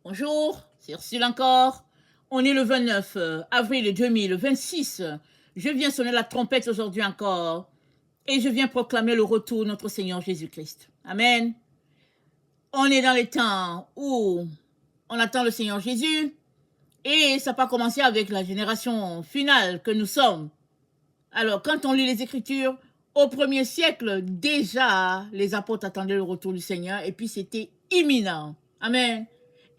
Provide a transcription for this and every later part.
Bonjour, c'est Ursule encore. On est le 29 avril 2026. Je viens sonner la trompette aujourd'hui encore et je viens proclamer le retour de notre Seigneur Jésus-Christ. Amen. On est dans les temps où on attend le Seigneur Jésus et ça n'a pas commencé avec la génération finale que nous sommes. Alors, quand on lit les Écritures, au 1er siècle, déjà, les apôtres attendaient le retour du Seigneur et puis c'était imminent. Amen.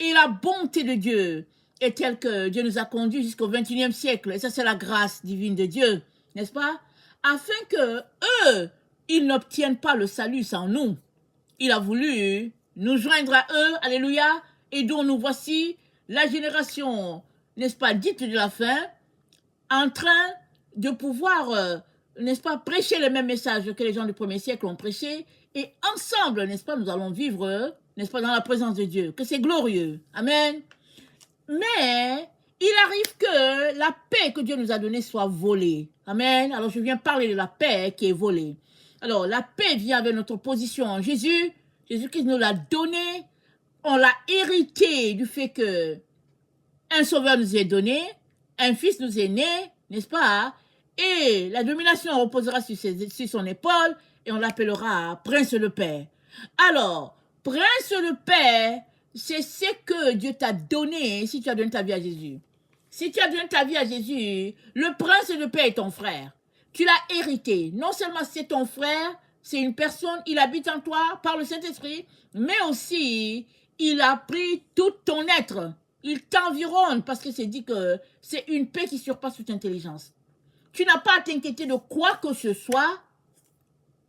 Et la bonté de Dieu est telle que Dieu nous a conduits jusqu'au 21e siècle. Et ça, c'est la grâce divine de Dieu, n'est-ce pas? Afin que eux, ils n'obtiennent pas le salut sans nous. Il a voulu nous joindre à eux, alléluia, et dont nous voici la génération, n'est-ce pas, dite de la fin, en train de pouvoir, n'est-ce pas, prêcher le même message que les gens du 1er siècle ont prêché. Et ensemble, n'est-ce pas, nous allons vivre, n'est-ce pas, dans la présence de Dieu, que c'est glorieux. Amen. Mais il arrive que la paix que Dieu nous a donnée soit volée. Amen. Alors je viens parler de la paix qui est volée. Alors la paix vient avec notre position en Jésus. Jésus-Christ nous l'a donnée. On l'a hérité du fait que un sauveur nous est donné, un fils nous est né, n'est-ce pas? Et la domination reposera sur son épaule et on l'appellera Prince de paix. Alors, Prince de paix, c'est ce que Dieu t'a donné si tu as donné ta vie à Jésus. Si tu as donné ta vie à Jésus, le Prince de paix est ton frère. Tu l'as hérité. Non seulement c'est ton frère, c'est une personne, il habite en toi par le Saint-Esprit, mais aussi il a pris tout ton être. Il t'environne parce que c'est dit que c'est une paix qui surpasse toute intelligence. Tu n'as pas à t'inquiéter de quoi que ce soit.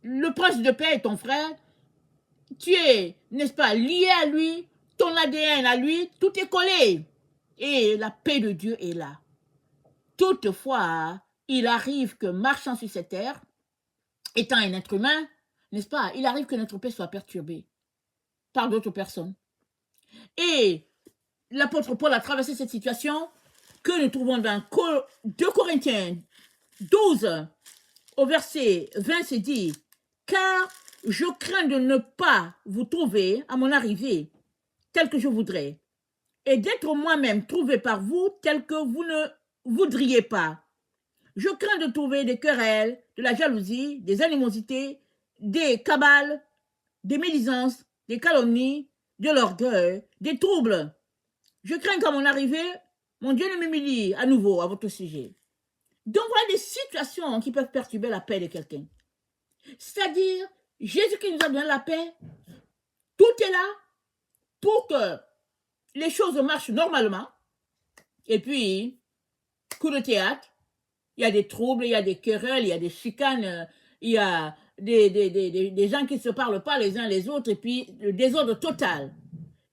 Le prince de paix est ton frère. Tu es, n'est-ce pas, lié à lui. Ton ADN à lui. Tout est collé. Et la paix de Dieu est là. Toutefois, il arrive que marchant sur cette terre, étant un être humain, n'est-ce pas, il arrive que notre paix soit perturbée par d'autres personnes. Et l'apôtre Paul a traversé cette situation que nous trouvons dans 2 Corinthiens 12, au verset 20, c'est dit « Car je crains de ne pas vous trouver à mon arrivée tel que je voudrais, et d'être moi-même trouvé par vous tel que vous ne voudriez pas. Je crains de trouver des querelles, de la jalousie, des animosités, des cabales, des médisances, des calomnies, de l'orgueil, des troubles. Je crains qu'à mon arrivée, mon Dieu ne m'humilie à nouveau à votre sujet. » Donc voilà des situations qui peuvent perturber la paix de quelqu'un. C'est-à-dire, Jésus qui nous a donné la paix, tout est là pour que les choses marchent normalement. Et puis, coup de théâtre, il y a des troubles, il y a des querelles, il y a des chicanes, il y a des gens qui ne se parlent pas les uns les autres, et puis le désordre total.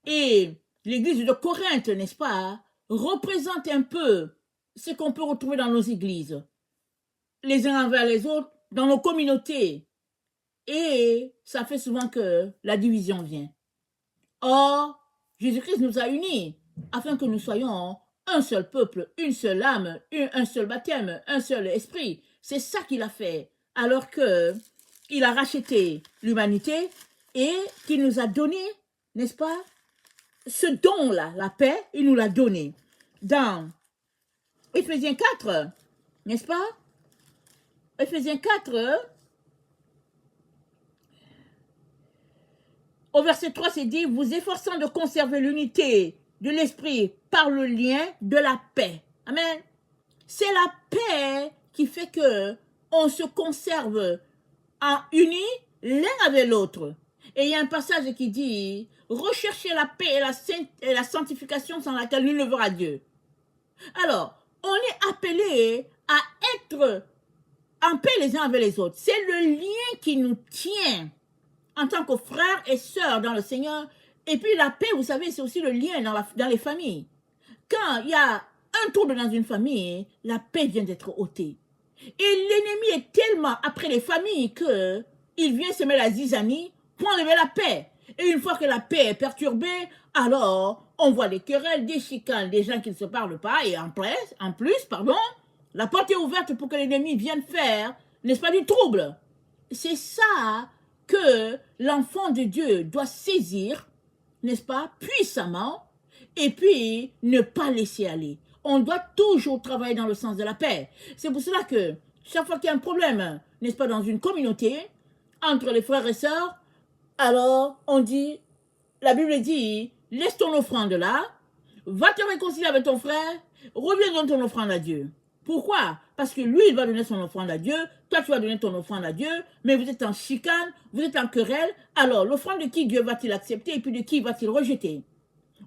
Et l'église de Corinthe, n'est-ce pas, représente un peu ce qu'on peut retrouver dans nos églises, les uns envers les autres, dans nos communautés. Et ça fait souvent que la division vient. Or, Jésus-Christ nous a unis afin que nous soyons un seul peuple, une seule âme, un seul baptême, un seul esprit. C'est ça qu'il a fait, alors qu'il a racheté l'humanité et qu'il nous a donné, n'est-ce pas, ce don-là, la paix, il nous l'a donné. Dans Éphésiens 4, n'est-ce pas? Éphésiens 4, au verset 3, c'est dit, vous efforçant de conserver l'unité de l'esprit par le lien de la paix. Amen. C'est la paix qui fait que on se conserve unis l'un avec l'autre. Et il y a un passage qui dit, recherchez la paix et la sanctification sans laquelle nul ne verra Dieu. Alors, on est appelé à être en paix les uns avec les autres. C'est le lien qui nous tient en tant que frères et sœurs dans le Seigneur. Et puis la paix, vous savez, c'est aussi le lien dans les familles. Quand il y a un trouble dans une famille, la paix vient d'être ôtée. Et l'ennemi est tellement après les familles qu'il vient semer la zizanie pour enlever la paix. Et une fois que la paix est perturbée, alors on voit des querelles, des chicanes, des gens qui ne se parlent pas. Et en plus, la porte est ouverte pour que l'ennemi vienne faire, n'est-ce pas, du trouble. C'est ça que l'enfant de Dieu doit saisir, n'est-ce pas, puissamment, et puis ne pas laisser aller. On doit toujours travailler dans le sens de la paix. C'est pour cela que chaque fois qu'il y a un problème, n'est-ce pas, dans une communauté, entre les frères et sœurs, alors on dit, la Bible dit, laisse ton offrande là, va te réconcilier avec ton frère, reviens donner ton offrande à Dieu. Pourquoi? Parce que lui, il va donner son offrande à Dieu, toi, tu vas donner ton offrande à Dieu, mais vous êtes en chicane, vous êtes en querelle, alors l'offrande de qui Dieu va-t-il accepter et puis de qui va-t-il rejeter?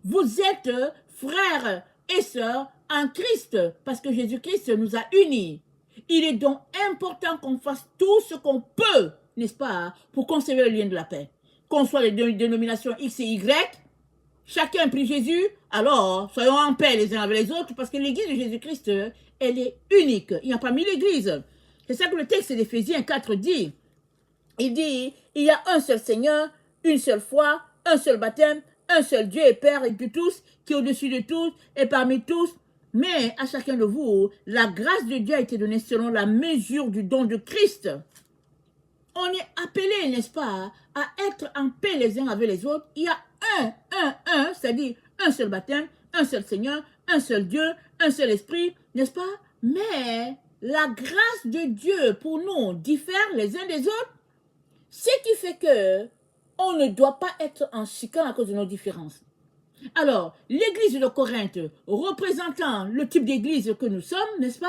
Vous êtes frères et sœurs en Christ, parce que Jésus-Christ nous a unis. Il est donc important qu'on fasse tout ce qu'on peut, n'est-ce pas, pour conserver le lien de la paix. Qu'on soit les dénominations X et Y, chacun prie Jésus, alors soyons en paix les uns avec les autres, parce que l'église de Jésus-Christ, elle est unique. Il n'y a pas mille églises. C'est ça que le texte d'Éphésiens 4 dit. Il dit, il y a un seul Seigneur, une seule foi, un seul baptême, un seul Dieu et Père et de tous, qui est au-dessus de tous et parmi tous. Mais à chacun de vous, la grâce de Dieu a été donnée selon la mesure du don de Christ. On est appelé, n'est-ce pas, à être en paix les uns avec les autres. Il y a un, c'est-à-dire un seul baptême, un seul Seigneur, un seul Dieu, un seul esprit, n'est-ce pas? Mais la grâce de Dieu pour nous diffère les uns des autres, ce qui fait que on ne doit pas être en chicane à cause de nos différences. Alors, l'église de Corinthe, représentant le type d'église que nous sommes, n'est-ce pas?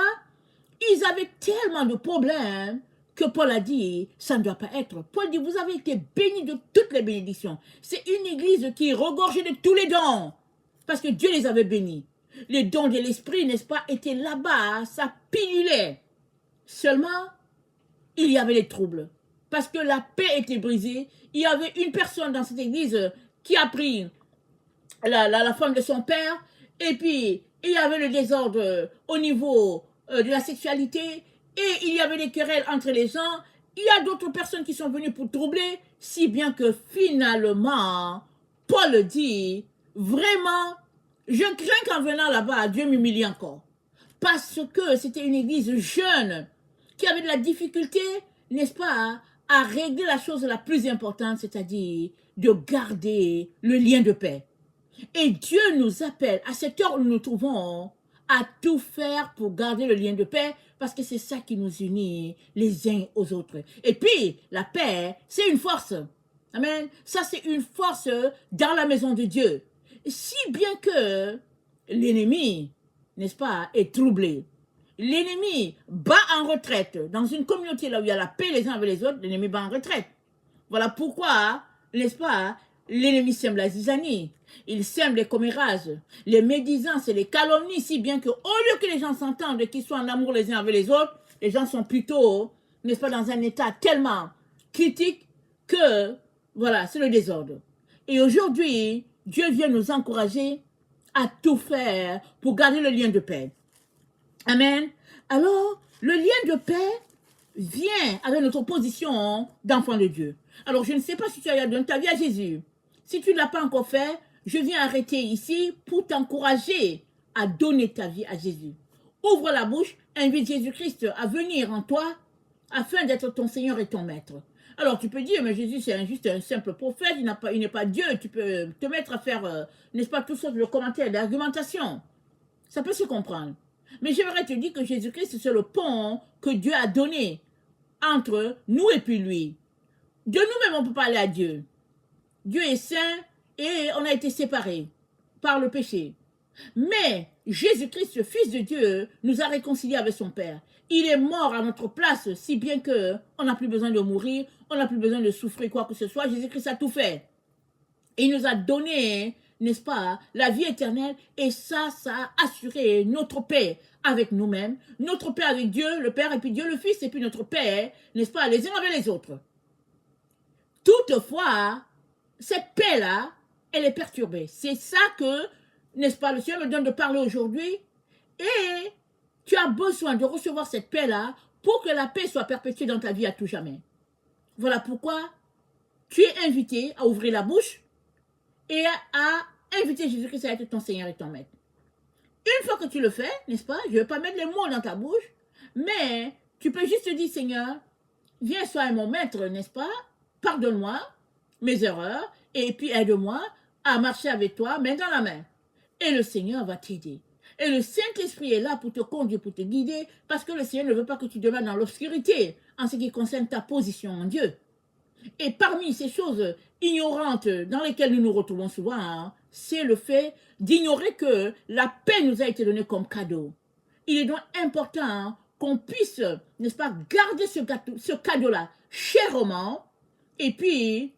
Ils avaient tellement de problèmes que Paul a dit, ça ne doit pas être. Paul dit, vous avez été bénis de toutes les bénédictions. C'est une église qui est regorgée de tous les dons, parce que Dieu les avait bénis. Les dons de l'esprit, n'est-ce pas, étaient là-bas, ça pilulait. Seulement, il y avait des troubles, parce que la paix était brisée. Il y avait une personne dans cette église qui a pris la femme de son père, et puis il y avait le désordre au niveau de la sexualité, et il y avait des querelles entre les gens. Il y a d'autres personnes qui sont venues pour troubler, si bien que finalement, Paul dit, vraiment, je crains qu'en venant là-bas, Dieu m'humilie encore. Parce que c'était une église jeune, qui avait de la difficulté, n'est-ce pas, à régler la chose la plus importante, c'est-à-dire de garder le lien de paix. Et Dieu nous appelle, à cette heure où nous nous trouvons, à tout faire pour garder le lien de paix, parce que c'est ça qui nous unit les uns aux autres. Et puis, la paix, c'est une force. Amen. Ça, c'est une force dans la maison de Dieu. Si bien que l'ennemi, n'est-ce pas, est troublé. L'ennemi bat en retraite. Dans une communauté là où il y a la paix les uns avec les autres, l'ennemi bat en retraite. Voilà pourquoi, n'est-ce pas, l'ennemi sème la zizanie. Il sème les commérages, les médisances et les calomnies, si bien qu'au lieu que les gens s'entendent et qu'ils soient en amour les uns avec les autres, les gens sont plutôt, n'est-ce pas, dans un état tellement critique que, voilà, c'est le désordre. Et aujourd'hui, Dieu vient nous encourager à tout faire pour garder le lien de paix. Amen. Alors, le lien de paix vient avec notre position d'enfant de Dieu. Alors, je ne sais pas si tu as donné ta vie à Jésus. Si tu ne l'as pas encore fait, je viens arrêter ici pour t'encourager à donner ta vie à Jésus. Ouvre la bouche, invite Jésus-Christ à venir en toi afin d'être ton Seigneur et ton Maître. Alors, tu peux dire, mais Jésus, c'est juste un simple prophète, il n'est pas Dieu. Tu peux te mettre à faire, n'est-ce pas, toutes sortes de commentaires, d'argumentation. Ça peut se comprendre. Mais j'aimerais te dire que Jésus-Christ, c'est le pont que Dieu a donné entre nous et puis lui. De nous-mêmes, on ne peut pas aller à Dieu. Dieu est saint et on a été séparés par le péché. Mais Jésus-Christ, le Fils de Dieu, nous a réconciliés avec son Père. Il est mort à notre place, si bien qu'on n'a plus besoin de mourir, on n'a plus besoin de souffrir quoi que ce soit. Jésus-Christ a tout fait. Et il nous a donné, n'est-ce pas, la vie éternelle. Et ça a assuré notre paix avec nous-mêmes, notre paix avec Dieu, le Père, et puis Dieu le Fils, et puis notre paix, n'est-ce pas, les uns avec les autres. Toutefois, cette paix-là, elle est perturbée. C'est ça que, n'est-ce pas, le Seigneur me donne de parler aujourd'hui. Et tu as besoin de recevoir cette paix-là pour que la paix soit perpétuée dans ta vie à tout jamais. Voilà pourquoi tu es invité à ouvrir la bouche et à inviter Jésus-Christ à être ton Seigneur et ton Maître. Une fois que tu le fais, n'est-ce pas, je ne vais pas mettre les mots dans ta bouche, mais tu peux juste te dire, Seigneur, viens, sois mon Maître, n'est-ce pas, pardonne-moi mes erreurs, et puis aide-moi à marcher avec toi, main dans la main. Et le Seigneur va t'aider. Et le Saint-Esprit est là pour te conduire, pour te guider, parce que le Seigneur ne veut pas que tu demeures dans l'obscurité en ce qui concerne ta position en Dieu. Et parmi ces choses ignorantes dans lesquelles nous nous retrouvons souvent, hein, c'est le fait d'ignorer que la paix nous a été donnée comme cadeau. Il est donc important hein, qu'on puisse, n'est-ce pas, garder ce cadeau-là chèrement et puis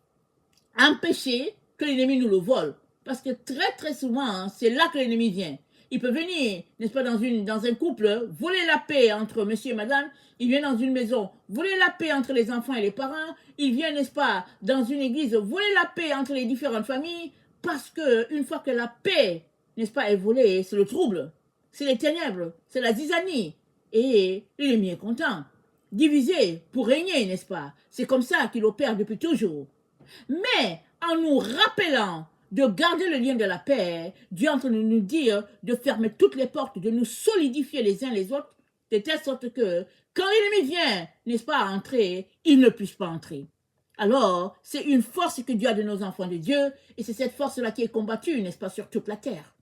empêcher que l'ennemi nous le vole. Parce que très souvent, hein, c'est là que l'ennemi vient. Il peut venir, n'est-ce pas, dans un couple, voler la paix entre monsieur et madame. Il vient dans une maison, voler la paix entre les enfants et les parents. Il vient, n'est-ce pas, dans une église, voler la paix entre les différentes familles. Parce que une fois que la paix, n'est-ce pas, est volée, c'est le trouble. C'est les ténèbres, c'est la zizanie. Et l'ennemi est content. Diviser pour régner, n'est-ce pas? C'est comme ça qu'il opère depuis toujours. Mais en nous rappelant de garder le lien de la paix, Dieu est en train de nous dire de fermer toutes les portes, de nous solidifier les uns les autres, de telle sorte que quand l'ennemi vient, n'est-ce pas, entrer, il ne puisse pas entrer. Alors, c'est une force que Dieu a de nos enfants de Dieu, et c'est cette force-là qui est combattue, n'est-ce pas, sur toute la terre.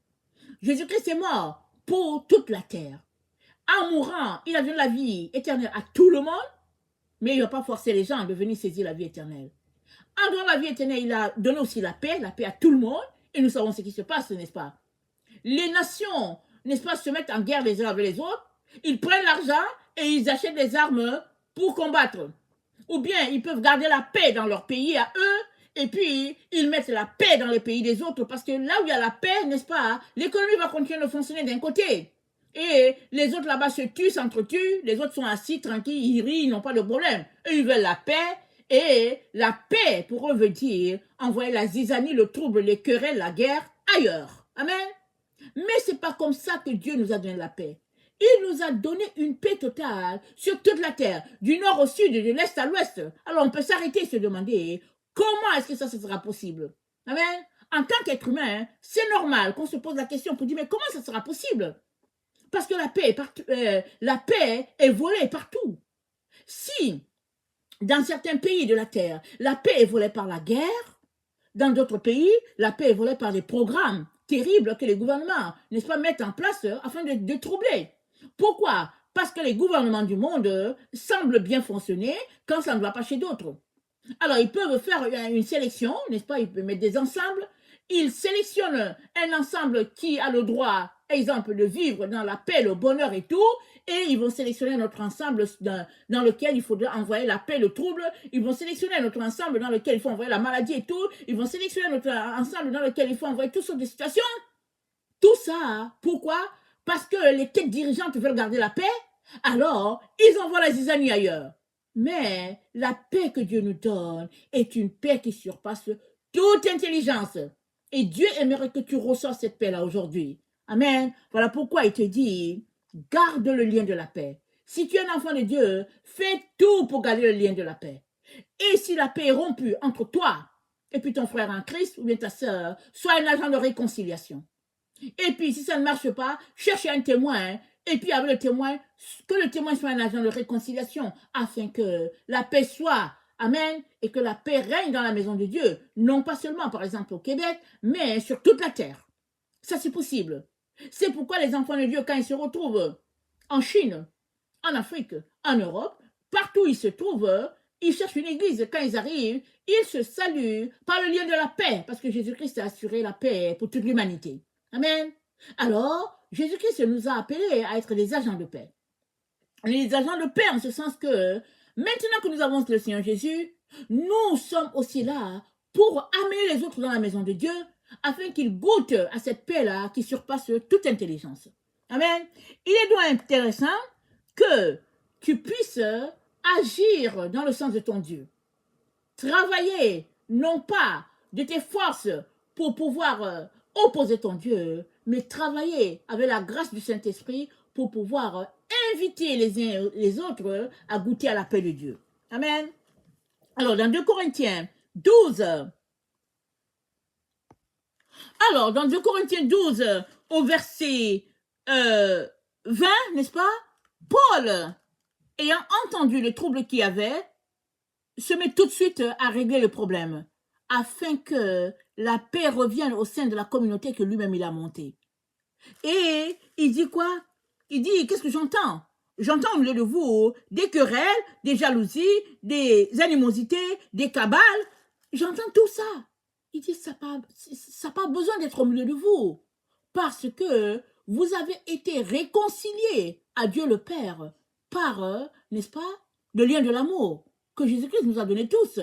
Jésus-Christ est mort pour toute la terre. En mourant, il a donné la vie éternelle à tout le monde, mais il ne va pas forcer les gens de venir saisir la vie éternelle. En donnant la vie éternelle, il a donné aussi la paix à tout le monde. Et nous savons ce qui se passe, n'est-ce pas? Les nations, n'est-ce pas, se mettent en guerre les uns avec les autres. Ils prennent l'argent et ils achètent des armes pour combattre. Ou bien ils peuvent garder la paix dans leur pays à eux. Et puis, ils mettent la paix dans les pays des autres. Parce que là où il y a la paix, n'est-ce pas, l'économie va continuer de fonctionner d'un côté. Et les autres là-bas se tuent, s'entretuent. Les autres sont assis, tranquilles, ils rient, ils n'ont pas de problème. Eux, ils veulent la paix. Et la paix, pour eux, veut dire envoyer la zizanie, le trouble, les querelles, la guerre ailleurs. Amen. Mais ce n'est pas comme ça que Dieu nous a donné la paix. Il nous a donné une paix totale sur toute la terre, du nord au sud, de l'est à l'ouest. Alors on peut s'arrêter et se demander comment est-ce que ça sera possible. Amen. En tant qu'être humain, c'est normal qu'on se pose la question pour dire mais comment ça sera possible? Parce que la paix est volée partout. Si dans certains pays de la terre, la paix est volée par la guerre. Dans d'autres pays, la paix est volée par des programmes terribles que les gouvernements, n'est-ce pas, mettent en place afin de troubler. Pourquoi? Parce que les gouvernements du monde semblent bien fonctionner quand ça ne va pas chez d'autres. Alors, ils peuvent faire une sélection, n'est-ce pas, ils peuvent mettre des ensembles. Ils sélectionnent un ensemble qui a le droit, exemple, de vivre dans la paix, le bonheur et tout, et ils vont sélectionner notre ensemble dans lequel il faudra envoyer la paix, le trouble. Ils vont sélectionner notre ensemble dans lequel il faut envoyer la maladie et tout. Ils vont sélectionner notre ensemble dans lequel il faut envoyer toutes sortes de situations. Tout ça, pourquoi? Parce que les têtes dirigeantes veulent garder la paix, alors ils envoient la zizanie ailleurs. Mais la paix que Dieu nous donne est une paix qui surpasse toute intelligence. Et Dieu aimerait que tu reçoives cette paix-là aujourd'hui. Amen. Voilà pourquoi il te dit, garde le lien de la paix. Si tu es un enfant de Dieu, fais tout pour garder le lien de la paix. Et si la paix est rompue entre toi et puis ton frère en Christ ou bien ta sœur, sois un agent de réconciliation. Et puis si ça ne marche pas, cherche un témoin. Et puis avec le témoin, que le témoin soit un agent de réconciliation afin que la paix soit, amen, et que la paix règne dans la maison de Dieu. Non pas seulement par exemple au Québec, mais sur toute la terre. Ça c'est possible. C'est pourquoi les enfants de Dieu, quand ils se retrouvent en Chine, en Afrique, en Europe, partout où ils se trouvent, ils cherchent une église. Quand ils arrivent, ils se saluent par le lien de la paix, parce que Jésus-Christ a assuré la paix pour toute l'humanité. Amen. Alors, Jésus-Christ nous a appelés à être des agents de paix. Les agents de paix en ce sens que, maintenant que nous avons le Seigneur Jésus, nous sommes aussi là pour amener les autres dans la maison de Dieu, afin qu'ils goûtent à cette paix-là qui surpasse toute intelligence. Amen. Il est donc intéressant que tu puisses agir dans le sens de ton Dieu. Travailler, non pas de tes forces pour pouvoir opposer ton Dieu, mais travailler avec la grâce du Saint-Esprit pour pouvoir inviter les uns les autres à goûter à la paix de Dieu. Amen. Alors, dans 2 Corinthiens 12, au verset 20, n'est-ce pas, Paul, ayant entendu le trouble qu'il y avait, se met tout de suite à régler le problème, afin que la paix revienne au sein de la communauté que lui-même il a montée. Et il dit quoi? Il dit, qu'est-ce que j'entends? J'entends au milieu de vous des querelles, des jalousies, des animosités, des cabales. J'entends tout ça. Il dit, ça n'a pas besoin d'être au milieu de vous. Parce que vous avez été réconciliés à Dieu le Père par, n'est-ce pas, le lien de l'amour que Jésus-Christ nous a donné tous.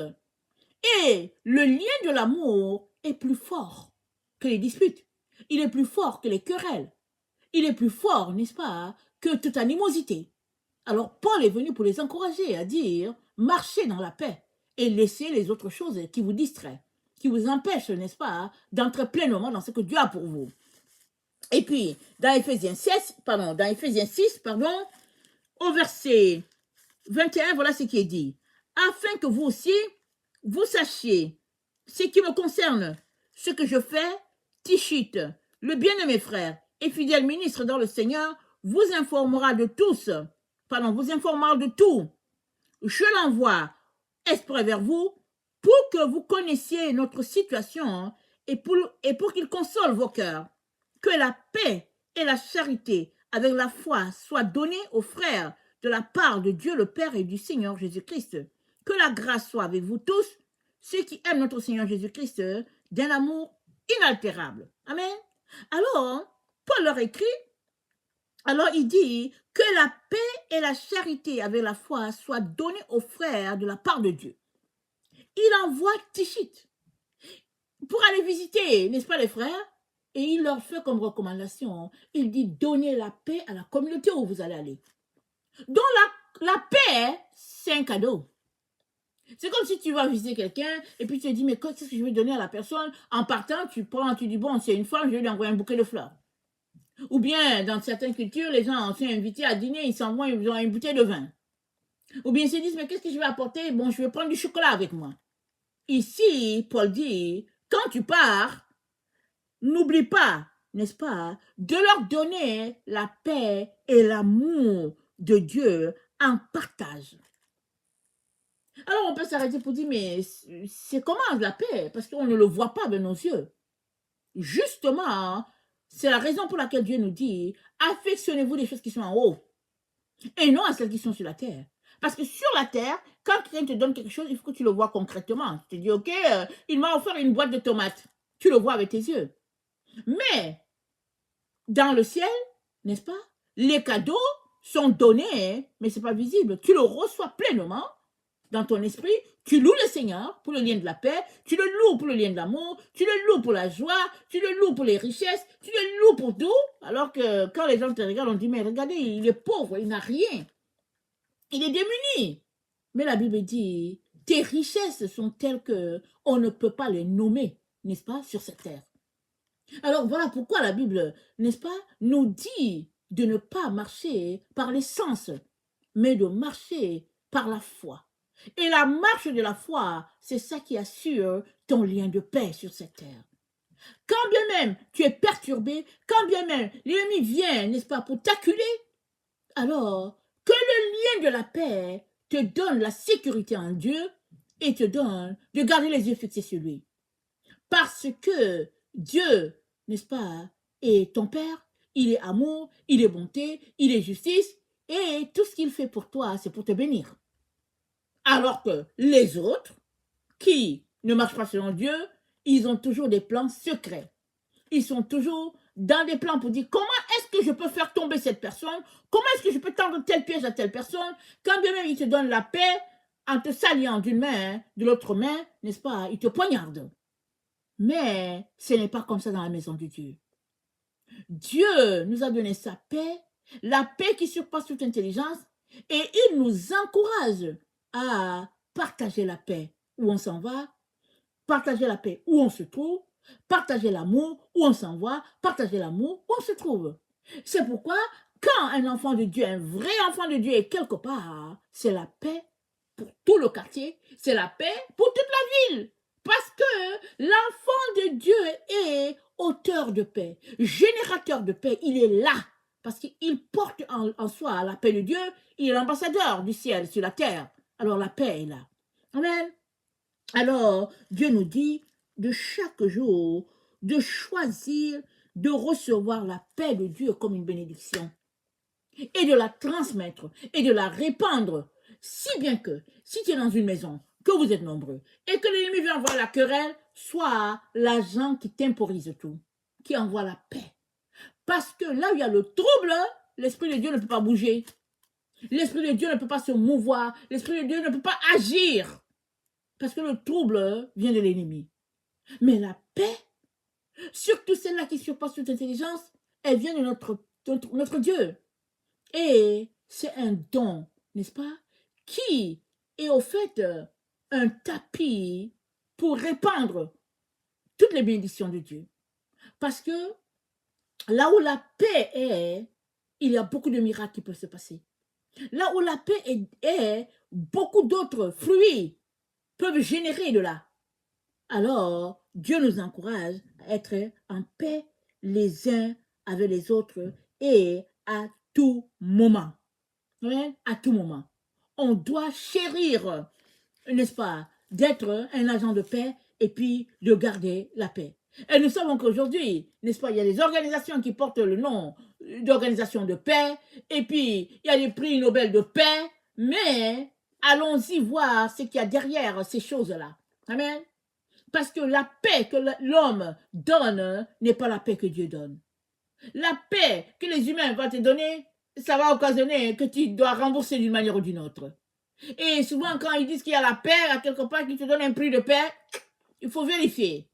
Et le lien de l'amour est plus fort que les disputes. Il est plus fort que les querelles. Il est plus fort, n'est-ce pas, que toute animosité. Alors Paul est venu pour les encourager à dire, marchez dans la paix et laissez les autres choses qui vous distraient, qui vous empêchent, n'est-ce pas, d'entrer pleinement dans ce que Dieu a pour vous. Et puis, dans Éphésiens 6, au verset 21, voilà ce qui est dit. Afin que vous aussi, vous sachiez ce qui me concerne, ce que je fais, Tichite, le bien-aimé frère et fidèle ministre dans le Seigneur, vous informera de tout. Je l'envoie esprit vers vous pour que vous connaissiez notre situation et pour qu'il console vos cœurs. Que la paix et la charité avec la foi soient données aux frères de la part de Dieu le Père et du Seigneur Jésus-Christ. Que la grâce soit avec vous tous, ceux qui aiment notre Seigneur Jésus-Christ d'un amour inaltérable. Amen. Alors, Paul leur écrit, alors il dit que la paix et la charité avec la foi soient données aux frères de la part de Dieu. Il envoie Tichite pour aller visiter, n'est-ce pas les frères? Et il leur fait comme recommandation, il dit donnez la paix à la communauté où vous allez aller. Donc la paix, c'est un cadeau. C'est comme si tu vas visiter quelqu'un et puis tu te dis mais qu'est-ce que je vais donner à la personne? En partant, tu dis bon, c'est une femme, je vais lui envoyer un bouquet de fleurs. Ou bien, dans certaines cultures, les gens sont invités à dîner, ils s'envoient, ils ont une bouteille de vin. Ou bien ils se disent, mais qu'est-ce que je vais apporter? Bon, je vais prendre du chocolat avec moi. Ici, Paul dit, quand tu pars, n'oublie pas, n'est-ce pas, de leur donner la paix et l'amour de Dieu en partage. Alors on peut s'arrêter pour dire, mais c'est comment la paix? Parce qu'on ne le voit pas de nos yeux. Justement, c'est la raison pour laquelle Dieu nous dit, affectionnez-vous des choses qui sont en haut et non à celles qui sont sur la terre. Parce que sur la terre, quand quelqu'un te donne quelque chose, il faut que tu le vois concrètement. Tu te dis, ok, il m'a offert une boîte de tomates. Tu le vois avec tes yeux. Mais dans le ciel, n'est-ce pas, les cadeaux sont donnés, mais ce n'est pas visible. Tu le reçois pleinement dans ton esprit, tu loues le Seigneur pour le lien de la paix, tu le loues pour le lien de l'amour, tu le loues pour la joie, tu le loues pour les richesses, tu le loues pour tout, alors que quand les gens te regardent, on dit, mais regardez, il est pauvre, il n'a rien, il est démuni. Mais la Bible dit, tes richesses sont telles qu'on ne peut pas les nommer, n'est-ce pas, sur cette terre. Alors voilà pourquoi la Bible, n'est-ce pas, nous dit de ne pas marcher par les sens, mais de marcher par la foi. Et la marche de la foi, c'est ça qui assure ton lien de paix sur cette terre. Quand bien même tu es perturbé, quand bien même l'ennemi vient, n'est-ce pas, pour t'acculer, alors que le lien de la paix te donne la sécurité en Dieu et te donne de garder les yeux fixés sur lui. Parce que Dieu, n'est-ce pas, est ton Père, il est amour, il est bonté, il est justice, et tout ce qu'il fait pour toi, c'est pour te bénir. Alors que les autres, qui ne marchent pas selon Dieu, ils ont toujours des plans secrets. Ils sont toujours dans des plans pour dire comment est-ce que je peux faire tomber cette personne, comment est-ce que je peux tendre tel piège à telle personne, quand bien même ils te donnent la paix, en te saluant d'une main, de l'autre main, n'est-ce pas, ils te poignardent. Mais ce n'est pas comme ça dans la maison de Dieu. Dieu nous a donné sa paix, la paix qui surpasse toute intelligence, et il nous encourage à partager la paix où on s'en va, partager la paix où on se trouve, partager l'amour où on s'en va, partager l'amour où on se trouve. C'est pourquoi, quand un enfant de Dieu, un vrai enfant de Dieu est quelque part, c'est la paix pour tout le quartier, c'est la paix pour toute la ville. Parce que l'enfant de Dieu est auteur de paix, générateur de paix, il est là. Parce qu'il porte en soi la paix de Dieu, il est l'ambassadeur du ciel sur la terre. Alors la paix est là. Amen. Alors Dieu nous dit de chaque jour de choisir de recevoir la paix de Dieu comme une bénédiction et de la transmettre et de la répandre, si bien que si tu es dans une maison, que vous êtes nombreux et que l'ennemi vient envoyer la querelle, sois l'agent qui temporise tout, qui envoie la paix. Parce que là où il y a le trouble, l'Esprit de Dieu ne peut pas bouger. L'Esprit de Dieu ne peut pas se mouvoir. L'Esprit de Dieu ne peut pas agir. Parce que le trouble vient de l'ennemi. Mais la paix, surtout celle-là qui surpasse toute intelligence, elle vient de notre Dieu. Et c'est un don, n'est-ce pas, qui est au fait un tapis pour répandre toutes les bénédictions de Dieu. Parce que là où la paix est, il y a beaucoup de miracles qui peuvent se passer. Là où la paix est, beaucoup d'autres fruits peuvent générer de là. Alors, Dieu nous encourage à être en paix les uns avec les autres et à tout moment. Ouais, à tout moment. On doit chérir, n'est-ce pas, d'être un agent de paix et puis de garder la paix. Et nous savons qu'aujourd'hui, n'est-ce pas, il y a des organisations qui portent le nom d'organisations de paix, et puis il y a des prix Nobel de paix, mais allons-y voir ce qu'il y a derrière ces choses-là. Amen. Parce que la paix que l'homme donne n'est pas la paix que Dieu donne. La paix que les humains vont te donner, ça va occasionner que tu dois rembourser d'une manière ou d'une autre. Et souvent, quand ils disent qu'il y a la paix, à quelque part, qu'ils te donnent un prix de paix, il faut vérifier.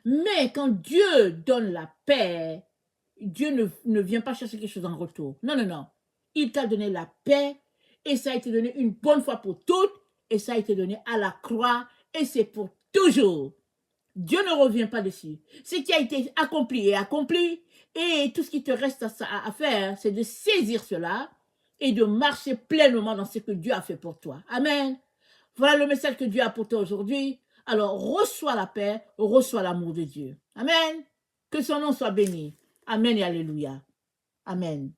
Mais quand Dieu donne la paix, Dieu ne vient pas chercher quelque chose en retour. Non, non, non. Il t'a donné la paix et ça a été donné une bonne fois pour toutes et ça a été donné à la croix et c'est pour toujours. Dieu ne revient pas dessus. Ce qui a été accompli est accompli et tout ce qui te reste à faire, c'est de saisir cela et de marcher pleinement dans ce que Dieu a fait pour toi. Amen. Voilà le message que Dieu a pour toi aujourd'hui. Alors, reçois la paix, reçois l'amour de Dieu. Amen. Que son nom soit béni. Amen et alléluia. Amen.